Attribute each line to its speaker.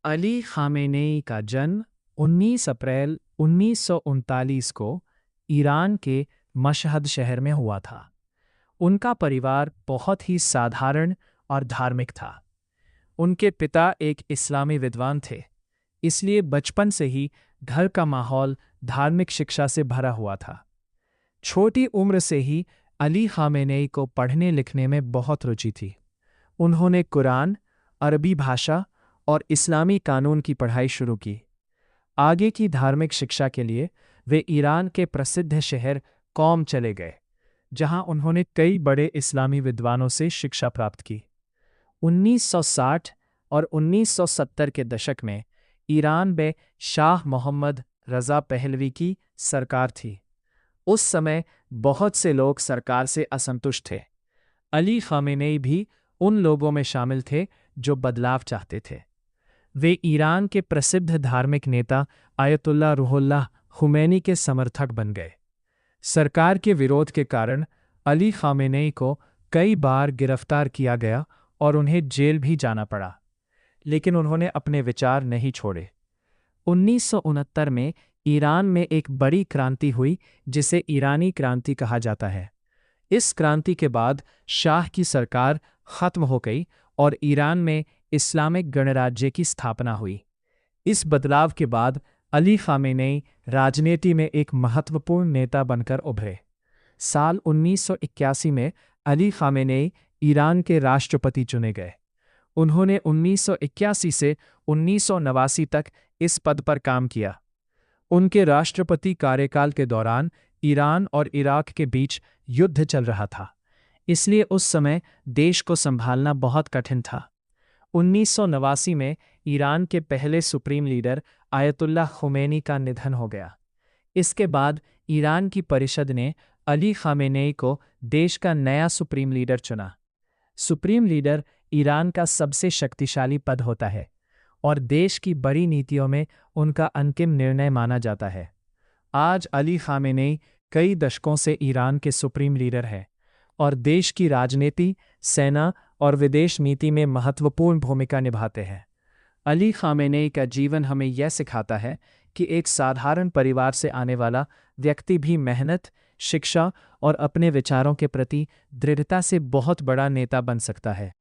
Speaker 1: Ali Khamenei का जन्म 19 अप्रैल 1939 को ईरान के मशहद शहर में हुआ था। उनका परिवार बहुत ही साधारण और धार्मिक था। उनके पिता एक इस्लामी विद्वान थे, इसलिए बचपन से ही घर का माहौल धार्मिक शिक्षा से भरा हुआ था। छोटी उम्र से ही अली ख़ामेनेई को पढ़ने लिखने में बहुत रुचि थी। उन्होंने कुरान, अरबी भाषा और इस्लामी कानून की पढ़ाई शुरू की। आगे की धार्मिक शिक्षा के लिए वे ईरान के प्रसिद्ध शहर कौम चले गए, जहां उन्होंने कई बड़े इस्लामी विद्वानों से शिक्षा प्राप्त की। 1960 और 1970 के दशक में ईरान में शाह मोहम्मद रज़ा पहलवी की सरकार थी। उस समय बहुत से लोग सरकार से असंतुष्ट थे। अली ख़ामेनेई भी उन लोगों में शामिल थे जो बदलाव चाहते थे। वे ईरान के प्रसिद्ध धार्मिक नेता आयतुल्लाह रूहुल्लाह खुमैनी के समर्थक बन गए। सरकार के विरोध के कारण अली ख़ामेनेई को कई बार गिरफ्तार किया गया और उन्हें जेल भी जाना पड़ा, लेकिन उन्होंने अपने विचार नहीं छोड़े। 1969 में ईरान में एक बड़ी क्रांति हुई, जिसे ईरानी क्रांति कहा जाता है। इस क्रांति के बाद शाह की सरकार खत्म हो गई और ईरान में इस्लामिक गणराज्य की स्थापना हुई। इस बदलाव के बाद अली ख़ामेनेई राजनीति में एक महत्वपूर्ण नेता बनकर उभरे। साल 1981 में अली ख़ामेनेई ईरान के राष्ट्रपति चुने गए। उन्होंने 1981 से 1989 तक इस पद पर काम किया। उनके राष्ट्रपति कार्यकाल के दौरान ईरान और इराक के बीच युद्ध चल रहा था, इसलिए उस समय देश को संभालना बहुत कठिन था। 1989 में ईरान के पहले सुप्रीम लीडर आयतुल्लाह खुमैनी का निधन हो गया। इसके बाद ईरान की परिषद ने अली ख़ामेनेई को देश का नया सुप्रीम लीडर चुना। सुप्रीम लीडर ईरान का सबसे शक्तिशाली पद होता है और देश की बड़ी नीतियों में उनका अंतिम निर्णय माना जाता है। आज अली ख़ामेनेई कई दशकों से ईरान के सुप्रीम लीडर हैं और देश की राजनीति, सेना और विदेश नीति में महत्वपूर्ण भूमिका निभाते हैं। अली ख़ामेनेई का जीवन हमें यह सिखाता है कि एक साधारण परिवार से आने वाला व्यक्ति भी मेहनत, शिक्षा और अपने विचारों के प्रति दृढ़ता से बहुत बड़ा नेता बन सकता है।